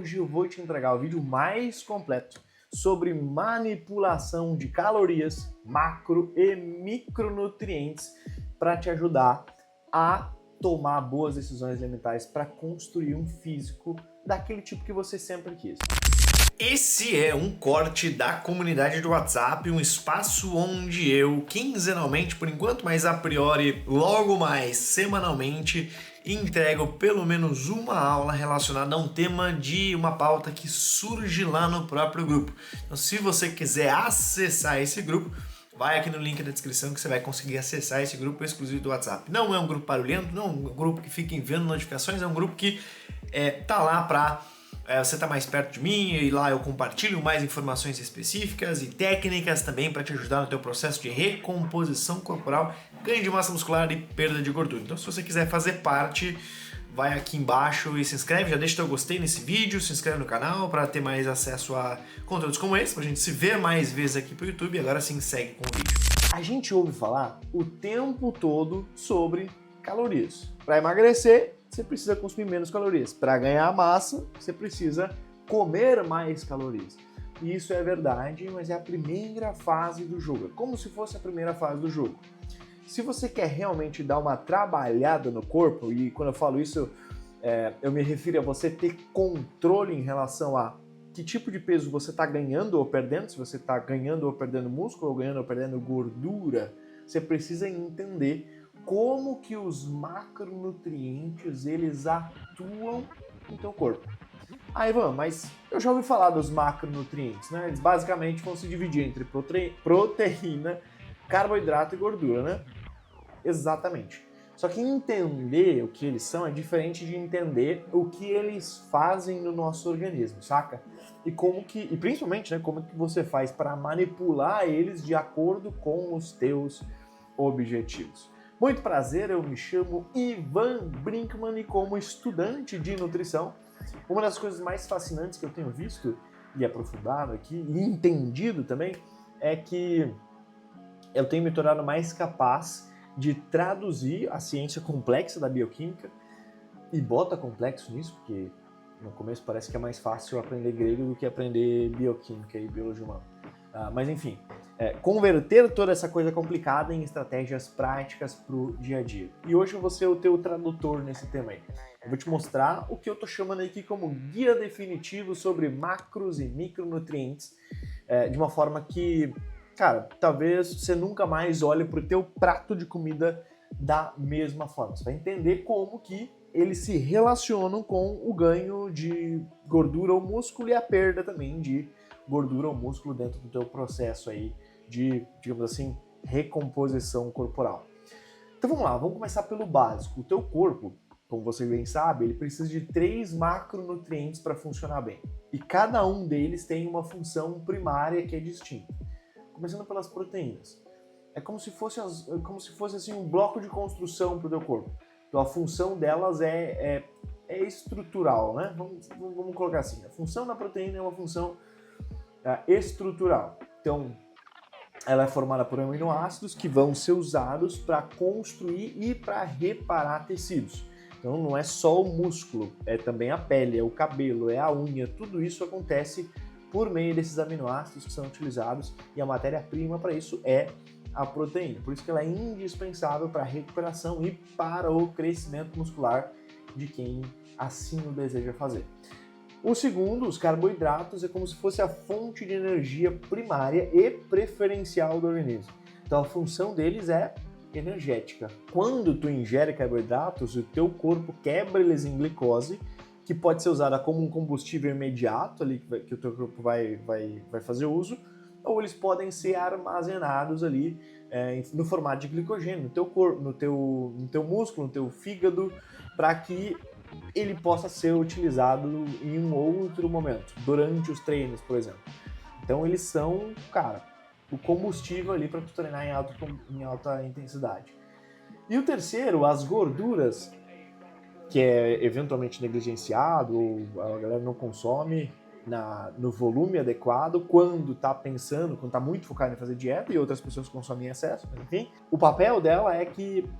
Hoje eu vou te entregar o vídeo mais completo sobre manipulação de calorias, macro e micronutrientes para te ajudar a tomar boas decisões alimentares para construir um físico daquele tipo que você sempre quis. Esse é um corte da comunidade do WhatsApp, um espaço onde eu, quinzenalmente por enquanto, mas a priori logo mais semanalmente, entrego pelo menos uma aula relacionada a um tema de uma pauta que surge lá no próprio grupo. Então, se você quiser acessar esse grupo, vai aqui no link da descrição que você vai conseguir acessar esse grupo exclusivo do WhatsApp. Não é um grupo barulhento, não é um grupo que fica enviando notificações, é um grupo que tá lá para você tá mais perto de mim e lá eu compartilho mais informações específicas e técnicas também para te ajudar no teu processo de recomposição corporal, ganho de massa muscular e perda de gordura. Então, se você quiser fazer parte, vai aqui embaixo e se inscreve, já deixa teu gostei nesse vídeo, se inscreve no canal para ter mais acesso a conteúdos como esse, pra gente se ver mais vezes aqui pro YouTube. E agora sim, segue com o vídeo. A gente ouve falar o tempo todo sobre calorias. Para emagrecer, você precisa consumir menos calorias. Para ganhar massa, você precisa comer mais calorias. E isso é verdade, mas é a primeira fase do jogo. É como se fosse a primeira fase do jogo. Se você quer realmente dar uma trabalhada no corpo, e quando eu falo isso, eu me refiro a você ter controle em relação a que tipo de peso você está ganhando ou perdendo, se você está ganhando ou perdendo músculo, ou ganhando ou perdendo gordura, você precisa entender como que os macronutrientes eles atuam no teu corpo. Aí, Ivan, mas eu já ouvi falar dos macronutrientes, né? Eles basicamente vão se dividir entre proteína, carboidrato e gordura, né? Exatamente. Só que entender o que eles são é diferente de entender o que eles fazem no nosso organismo, saca? E principalmente, né, como que você faz para manipular eles de acordo com os teus objetivos. Muito prazer, eu me chamo Ivan Brinkman e como estudante de nutrição, uma das coisas mais fascinantes que eu tenho visto e aprofundado aqui e entendido também é que eu tenho me tornado mais capaz de traduzir a ciência complexa da bioquímica e bota complexo nisso, porque no começo parece que é mais fácil aprender grego do que aprender bioquímica e biologia humana. Mas enfim, converter toda essa coisa complicada em estratégias práticas para o dia a dia. E hoje eu vou ser o teu tradutor nesse tema aí. Eu vou te mostrar o que eu tô chamando aqui como guia definitivo sobre macros e micronutrientes, de uma forma que, cara, talvez você nunca mais olhe para o teu prato de comida da mesma forma. Você vai entender como que eles se relacionam com o ganho de gordura ou músculo e a perda também de gordura ou músculo dentro do teu processo aí de, digamos assim, recomposição corporal. Então vamos lá, vamos começar pelo básico. O teu corpo, como você bem sabe, ele precisa de 3 macronutrientes para funcionar bem. E cada um deles tem uma função primária que é distinta. Começando pelas proteínas. É como se fosse assim, um bloco de construção para o teu corpo. Então a função delas é estrutural, né? Vamos colocar assim. A função da proteína é uma função estrutural. Então ela é formada por aminoácidos que vão ser usados para construir e para reparar tecidos. Então não é só o músculo, é também a pele, é o cabelo, é a unha, tudo isso acontece por meio desses aminoácidos que são utilizados e a matéria-prima para isso é a proteína. Por isso que ela é indispensável para a recuperação e para o crescimento muscular de quem assim o deseja fazer. O segundo, os carboidratos, é como se fosse a fonte de energia primária e preferencial do organismo. Então a função deles é energética. Quando tu ingere carboidratos, o teu corpo quebra eles em glicose, que pode ser usada como um combustível imediato ali que o teu corpo vai fazer uso, ou eles podem ser armazenados ali no formato de glicogênio no teu corpo, no teu músculo, no teu fígado, para que ele possa ser utilizado em um outro momento, durante os treinos, por exemplo. Então eles são, cara, o combustível ali para tu treinar em alta intensidade. E o terceiro, as gorduras, que é eventualmente negligenciado, ou a galera não consome no volume adequado, quando tá muito focado em fazer dieta, e outras pessoas consomem em excesso, mas enfim. O papel dela é que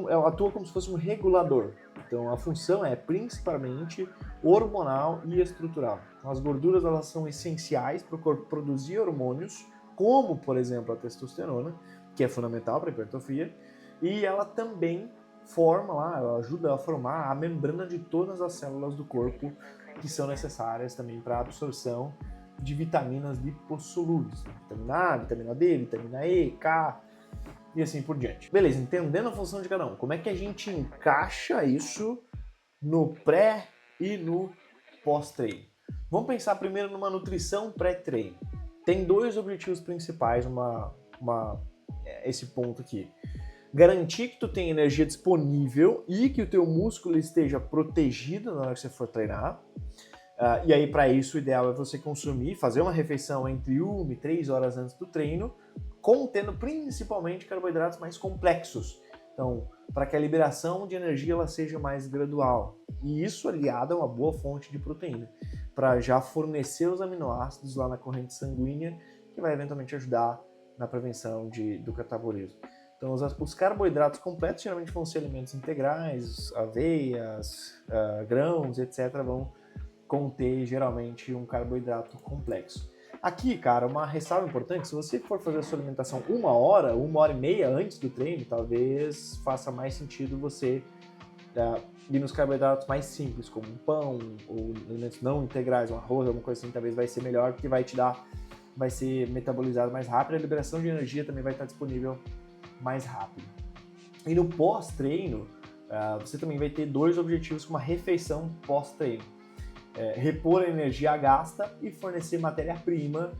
ela atua como se fosse um regulador. Então a função é principalmente hormonal e estrutural. Então, as gorduras elas são essenciais para o corpo produzir hormônios, como por exemplo a testosterona, que é fundamental para a hipertrofia, e ela também ela ajuda a formar a membrana de todas as células do corpo que são necessárias também para a absorção de vitaminas lipossolúveis, vitamina A, vitamina D, vitamina E, K e assim por diante. Beleza, entendendo a função de cada um, como é que a gente encaixa isso no pré e no pós-treino? Vamos pensar primeiro numa nutrição pré-treino. Tem dois objetivos principais esse ponto aqui. Garantir que tu tem energia disponível e que o teu músculo esteja protegido na hora que você for treinar. E aí, para isso, o ideal é você fazer uma refeição entre 1 e 3 horas antes do treino, contendo principalmente carboidratos mais complexos. Então, para que a liberação de energia ela seja mais gradual. E isso aliado a uma boa fonte de proteína, para já fornecer os aminoácidos lá na corrente sanguínea, que vai eventualmente ajudar na prevenção do catabolismo. Então, os carboidratos completos geralmente vão ser alimentos integrais, aveias, grãos, etc. vão conter geralmente um carboidrato complexo. Aqui, cara, uma ressalva importante, se você for fazer a sua alimentação 1 hora e meia antes do treino, talvez faça mais sentido você ir nos carboidratos mais simples, como um pão, ou alimentos não integrais, um arroz, alguma coisa assim, talvez vai ser melhor, porque vai ser metabolizado mais rápido, a liberação de energia também vai estar disponível mais rápido. E no pós-treino, você também vai ter dois objetivos com uma refeição pós-treino. Repor a energia gasta e fornecer matéria-prima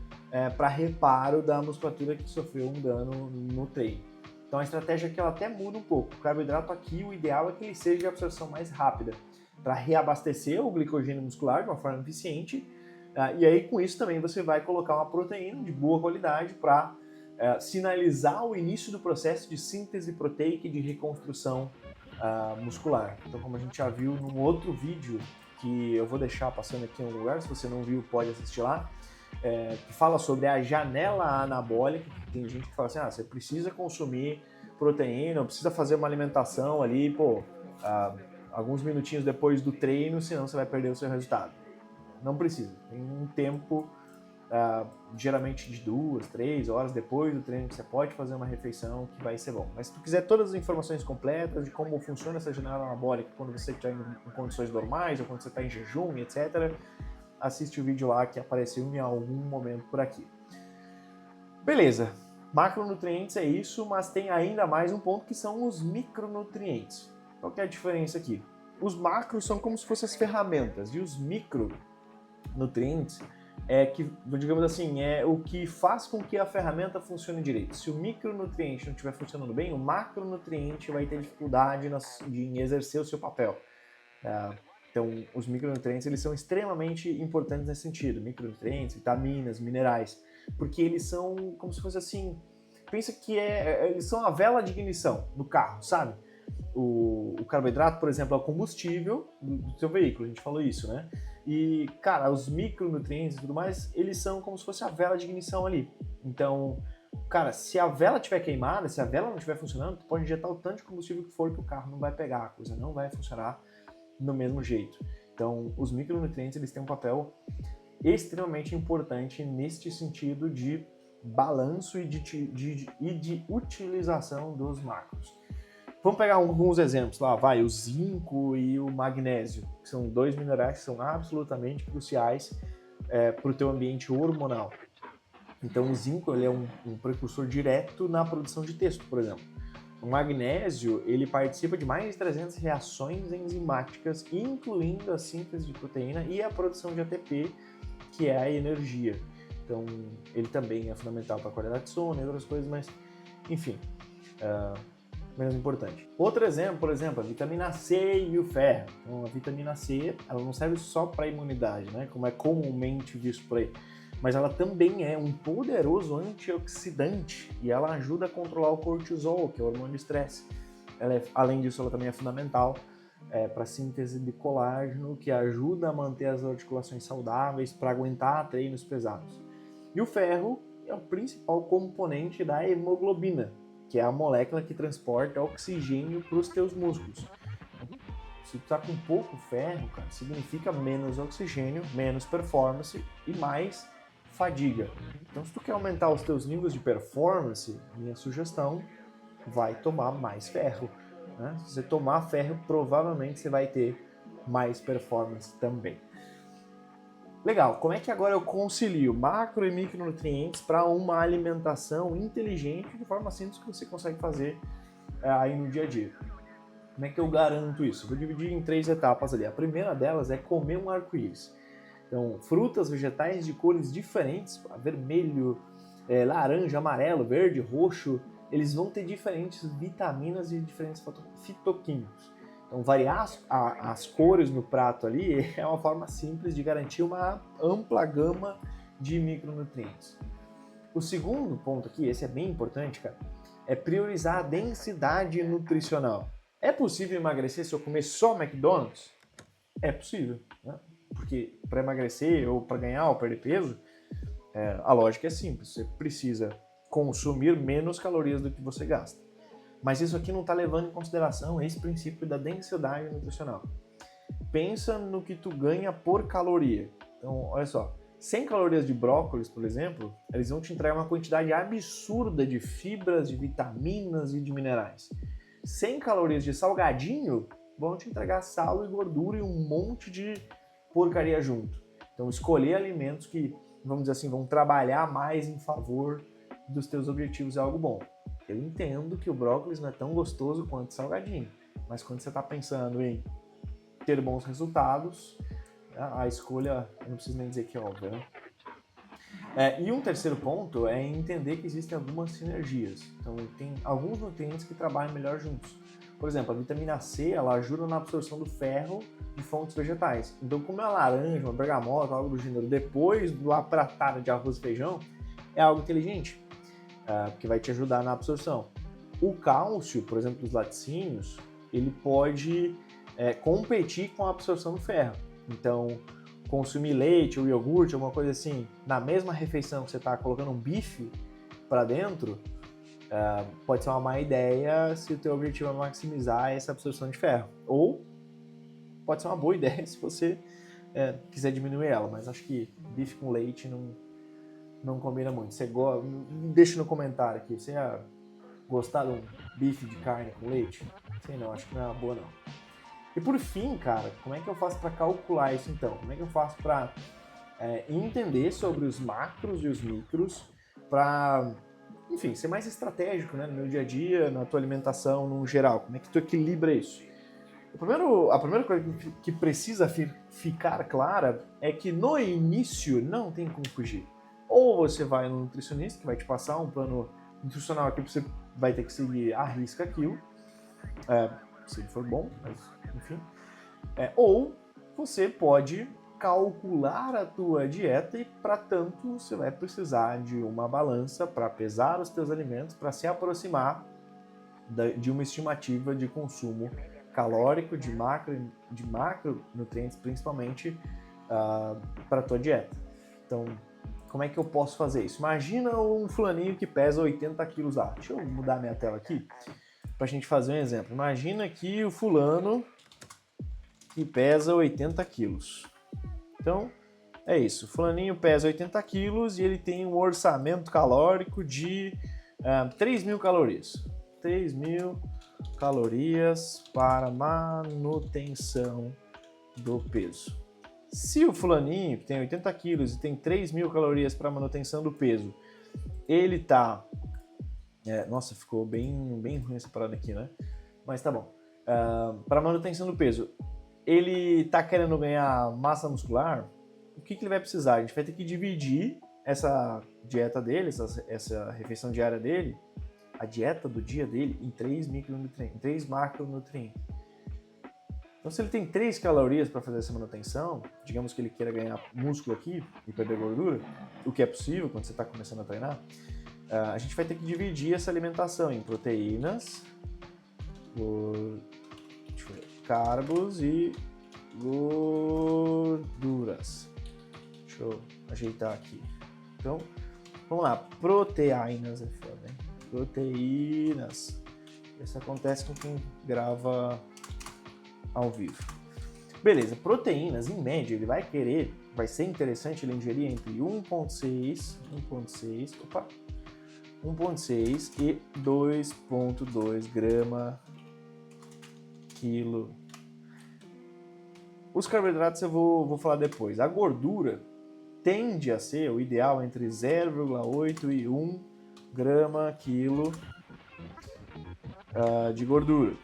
para reparo da musculatura que sofreu um dano no treino. Então a estratégia aqui ela até muda um pouco. O carboidrato aqui, o ideal é que ele seja de absorção mais rápida, para reabastecer o glicogênio muscular de uma forma eficiente. E aí com isso também você vai colocar uma proteína de boa qualidade para sinalizar o início do processo de síntese proteica e de reconstrução muscular. Então, como a gente já viu num outro vídeo, que eu vou deixar passando aqui em algum lugar, se você não viu, pode assistir lá, que fala sobre a janela anabólica. Tem gente que fala assim, você precisa consumir proteína, precisa fazer uma alimentação ali, alguns minutinhos depois do treino, senão você vai perder o seu resultado. Não precisa, tem um tempo geralmente de 2, 3 horas depois do treino que você pode fazer uma refeição que vai ser bom. Mas se tu quiser todas as informações completas de como funciona essa janela anabólica quando você está em condições normais ou quando você está em jejum, etc., assiste o vídeo lá que apareceu em algum momento por aqui. Beleza, macronutrientes é isso, mas tem ainda mais um ponto que são os micronutrientes. Qual que é a diferença aqui? Os macros são como se fossem as ferramentas e os micronutrientes que, digamos assim, é o que faz com que a ferramenta funcione direito. Se o micronutriente não estiver funcionando bem, o macronutriente vai ter dificuldade em exercer o seu papel. Então, os micronutrientes eles são extremamente importantes nesse sentido. Micronutrientes, vitaminas, minerais, porque eles são como se fosse assim, pensa que eles são a vela de ignição do carro, sabe? O carboidrato, por exemplo, é o combustível do seu veículo, a gente falou isso, né? E, cara, os micronutrientes e tudo mais, eles são como se fosse a vela de ignição ali. Então, cara, se a vela estiver queimada, se a vela não estiver funcionando, tu pode injetar o tanto de combustível que for que o carro não vai pegar, a coisa não vai funcionar do mesmo jeito. Então, os micronutrientes, eles têm um papel extremamente importante neste sentido de balanço e de utilização dos macros. Vamos pegar alguns exemplos lá, o zinco e o magnésio, que são dois minerais que são absolutamente cruciais para o teu ambiente hormonal. Então o zinco ele é um precursor direto na produção de testo, por exemplo. O magnésio ele participa de mais de 300 reações enzimáticas, incluindo a síntese de proteína e a produção de ATP, que é a energia. Então ele também é fundamental para a qualidade de sono e outras coisas, mas enfim... menos importante. Outro exemplo, por exemplo, a vitamina C e o ferro. Então, a vitamina C, ela não serve só para imunidade, né, como é comumente visto por aí, mas ela também é um poderoso antioxidante e ela ajuda a controlar o cortisol, que é o hormônio do estresse. Além disso, ela também é fundamental para a síntese de colágeno, que ajuda a manter as articulações saudáveis para aguentar treinos pesados. E o ferro é o principal componente da hemoglobina. que é a molécula que transporta oxigênio para os teus músculos. Se tu tá com pouco ferro, cara, significa menos oxigênio, menos performance e mais fadiga. Então, se tu quer aumentar os teus níveis de performance, minha sugestão, vai tomar mais ferro. Né? Se você tomar ferro, provavelmente você vai ter mais performance também. Legal, como é que agora eu concilio macro e micronutrientes para uma alimentação inteligente de forma simples que você consegue fazer aí no dia a dia? Como é que eu garanto isso? Vou dividir em 3 etapas ali. A primeira delas é comer um arco-íris. Então, frutas, vegetais de cores diferentes, vermelho, laranja, amarelo, verde, roxo, eles vão ter diferentes vitaminas e diferentes fitoquímicos. Então, variar as cores no prato ali é uma forma simples de garantir uma ampla gama de micronutrientes. O segundo ponto aqui, esse é bem importante, cara, é priorizar a densidade nutricional. É possível emagrecer se eu comer só McDonald's? É possível, né? Porque para emagrecer ou para ganhar ou perder peso, a lógica é simples. Você precisa consumir menos calorias do que você gasta. Mas isso aqui não está levando em consideração esse princípio da densidade nutricional. Pensa no que tu ganha por caloria. Então, olha só, 100 calorias de brócolis, por exemplo, eles vão te entregar uma quantidade absurda de fibras, de vitaminas e de minerais. 100 calorias de salgadinho vão te entregar sal e gordura e um monte de porcaria junto. Então, escolher alimentos que, vamos dizer assim, vão trabalhar mais em favor dos teus objetivos é algo bom. Eu entendo que o brócolis não é tão gostoso quanto o salgadinho, mas quando você está pensando em ter bons resultados, a escolha, eu não preciso nem dizer que é óbvio, né? E um terceiro ponto é entender que existem algumas sinergias. Então, tem alguns nutrientes que trabalham melhor juntos. Por exemplo, a vitamina C, ela ajuda na absorção do ferro de fontes vegetais. Então, comer uma laranja, uma bergamota, algo do gênero, depois do pratada de arroz e feijão, é algo inteligente, porque vai te ajudar na absorção. O cálcio, por exemplo, dos laticínios, ele pode competir com a absorção do ferro. Então, consumir leite ou iogurte, alguma coisa assim, na mesma refeição que você está colocando um bife para dentro, pode ser uma má ideia se o teu objetivo é maximizar essa absorção de ferro. Ou pode ser uma boa ideia se você quiser diminuir ela, mas acho que bife com leite não combina muito. Você deixa no comentário aqui, você ia gostar de um bife de carne com leite? Sei não, acho que não é uma boa não. E por fim, cara, como é que eu faço para calcular isso então? Como é que eu faço para entender sobre os macros e os micros para, enfim, ser mais estratégico, né, no meu dia a dia, na tua alimentação no geral? Como é que tu equilibra isso? A primeira coisa que precisa ficar clara é que no início não tem como fugir. Ou você vai no nutricionista, que vai te passar um plano nutricional aqui, você vai ter que seguir à risca aquilo, se ele for bom, mas enfim. Ou você pode calcular a tua dieta e, para tanto, você vai precisar de uma balança para pesar os teus alimentos, para se aproximar de uma estimativa de consumo calórico, de macronutrientes, principalmente para a tua dieta. Então, como é que eu posso fazer isso? Imagina um fulaninho que pesa 80 quilos lá. Deixa eu mudar minha tela aqui para a gente fazer um exemplo. Imagina aqui o fulano que pesa 80 quilos. Então, é isso. O fulaninho pesa 80 quilos e ele tem um orçamento calórico de 3.000 calorias. 3.000 calorias para manutenção do peso. Se o fulaninho, que tem 80 quilos e tem 3.000 calorias para manutenção do peso, ele tá... nossa, ficou bem ruim essa parada aqui, né? Mas tá bom. Para manutenção do peso, ele tá querendo ganhar massa muscular, o que ele vai precisar? A gente vai ter que dividir essa dieta dele, essa refeição diária dele, a dieta do dia dele, em 3 macronutrientes. Então, se ele tem 3 calorias para fazer essa manutenção, digamos que ele queira ganhar músculo aqui e perder gordura, o que é possível quando você está começando a treinar, a gente vai ter que dividir essa alimentação em proteínas, carbos e gorduras. Deixa eu ajeitar aqui. Então, vamos lá. Proteínas é foda, hein? Proteínas. Isso acontece com quem grava ao vivo. Beleza, proteínas, em média, ele vai ser interessante ele ingerir entre 1,6 e 2,2 grama quilo. Os carboidratos eu vou falar depois. A gordura tende a ser o ideal entre 0,8 e 1 grama quilo de gordura.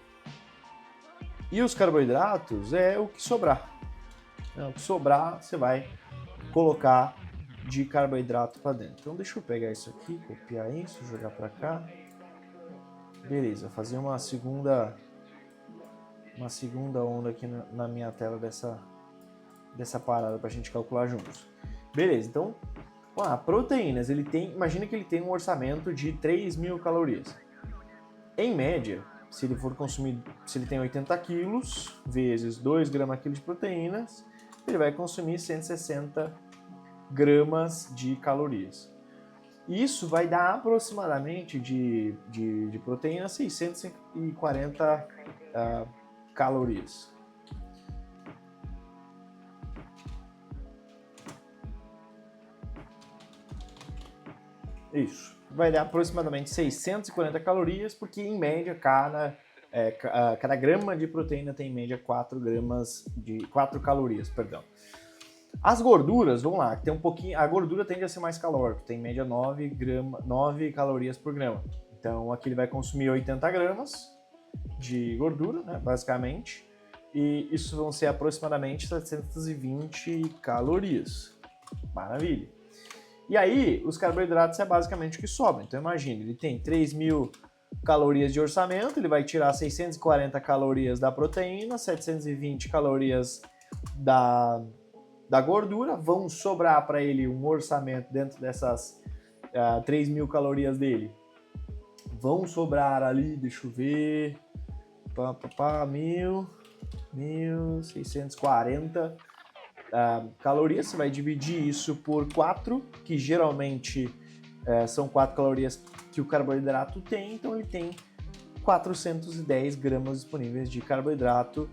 E os carboidratos é o que sobrar. O que sobrar, você vai colocar de carboidrato para dentro. Então deixa eu pegar isso aqui, copiar isso, jogar para cá. Beleza, fazer uma segunda onda aqui na minha tela dessa parada para a gente calcular juntos. Beleza, então, proteínas, imagina que ele tem um orçamento de 3.000 calorias. Em média, se ele tem 80 quilos, vezes 2 gramas quilo de proteínas, ele vai consumir 160 gramas de calorias. Isso vai dar aproximadamente de proteína 640 calorias. Isso. Vai dar aproximadamente 640 calorias, porque em média cada grama de proteína tem em média 4 calorias, perdão. As gorduras, vamos lá, tem um pouquinho, a gordura tende a ser mais calórica, tem em média 9 calorias por grama. Então aqui ele vai consumir 80 gramas de gordura, né, basicamente, e isso vão ser aproximadamente 720 calorias. Maravilha. E aí, os carboidratos é basicamente o que sobra. Então imagine, ele tem 3.000 calorias de orçamento, ele vai tirar 640 calorias da proteína, 720 calorias da gordura, vão sobrar para ele um orçamento dentro dessas 3.000 calorias dele. Vão sobrar ali, deixa eu ver, 1.640 calorias. Você vai dividir isso por 4, que geralmente são 4 calorias que o carboidrato tem, então ele tem 410 gramas disponíveis de carboidrato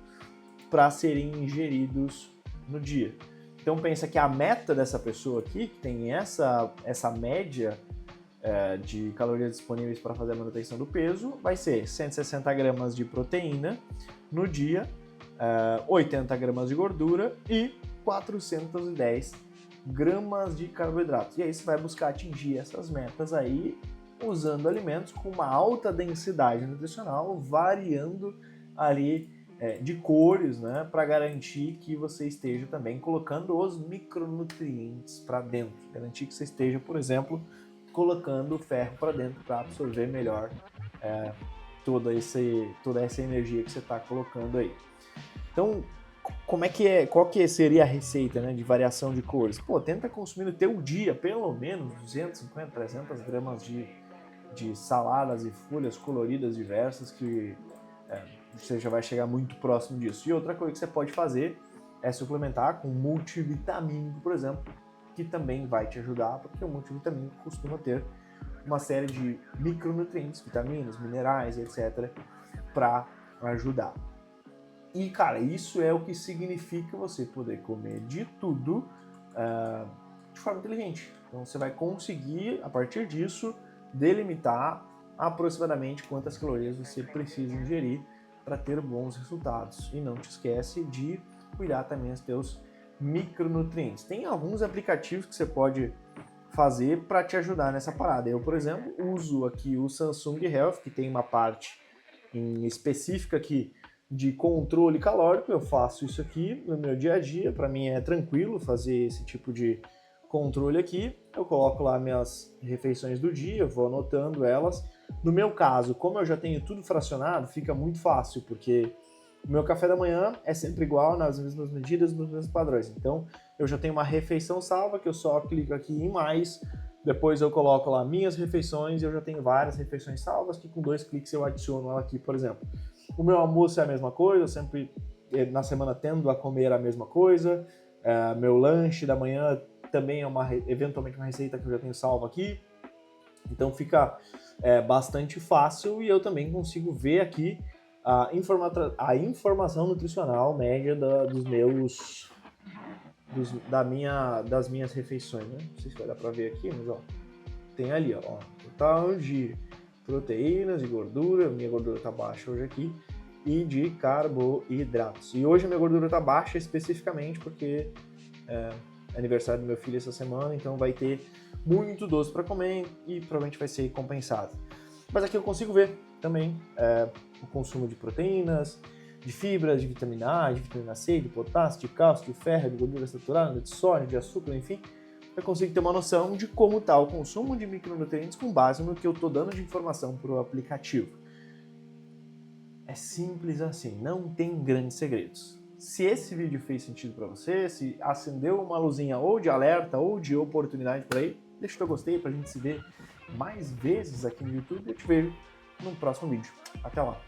para serem ingeridos no dia. Então pensa que a meta dessa pessoa aqui, que tem essa média de calorias disponíveis para fazer a manutenção do peso, vai ser 160 gramas de proteína no dia, 80 gramas de gordura e 410 gramas de carboidratos. E aí você vai buscar atingir essas metas aí usando alimentos com uma alta densidade nutricional, variando ali de cores, né, para garantir que você esteja também colocando os micronutrientes para dentro. Garantir que você esteja, por exemplo, colocando ferro para dentro para absorver melhor toda essa energia que você está colocando aí. Então, qual que seria a receita, né, de variação de cores? Tenta consumir no teu dia pelo menos 250, 300 gramas de saladas e folhas coloridas diversas, que você já vai chegar muito próximo disso. E outra coisa que você pode fazer é suplementar com multivitamínico, por exemplo, que também vai te ajudar, porque o multivitamínico costuma ter uma série de micronutrientes, vitaminas, minerais, etc., para ajudar. E, cara, isso é o que significa você poder comer de tudo de forma inteligente. Então, você vai conseguir, a partir disso, delimitar aproximadamente quantas calorias você precisa ingerir para ter bons resultados. E não te esquece de cuidar também dos teus micronutrientes. Tem alguns aplicativos que você pode fazer para te ajudar nessa parada. Eu, por exemplo, uso aqui o Samsung Health, que tem uma parte específica aqui de controle calórico. Eu faço isso aqui no meu dia a dia, para mim é tranquilo fazer esse tipo de controle aqui. Eu coloco lá minhas refeições do dia, vou anotando elas. No meu caso, como eu já tenho tudo fracionado, fica muito fácil, porque o meu café da manhã é sempre igual, nas mesmas medidas, nos mesmos padrões. Então, eu já tenho uma refeição salva, que eu só clico aqui em mais, depois eu coloco lá minhas refeições, e eu já tenho várias refeições salvas, que com 2 cliques eu adiciono ela aqui, por exemplo. O meu almoço é a mesma coisa, eu sempre, na semana, tendo a comer a mesma coisa. Meu lanche da manhã também é eventualmente uma receita que eu já tenho salva aqui. Então fica bastante fácil e eu também consigo ver aqui a informação nutricional média das minhas refeições, né? Não sei se vai dar para ver aqui, mas ó, tem ali, ó, total de proteínas e gordura, minha gordura tá baixa hoje aqui, e de carboidratos. E hoje a minha gordura tá baixa especificamente porque é aniversário do meu filho essa semana, então vai ter muito doce para comer e provavelmente vai ser compensado. Mas aqui eu consigo ver também o consumo de proteínas, de fibras, de vitamina A, de vitamina C, de potássio, de cálcio, de ferro, de gordura saturada, de sódio, de açúcar, enfim. Eu consigo ter uma noção de como está o consumo de micronutrientes com base no que eu estou dando de informação para o aplicativo. É simples assim, não tem grandes segredos. Se esse vídeo fez sentido para você, se acendeu uma luzinha ou de alerta ou de oportunidade por aí, deixa o teu gostei para a gente se ver mais vezes aqui no YouTube e eu te vejo no próximo vídeo. Até lá!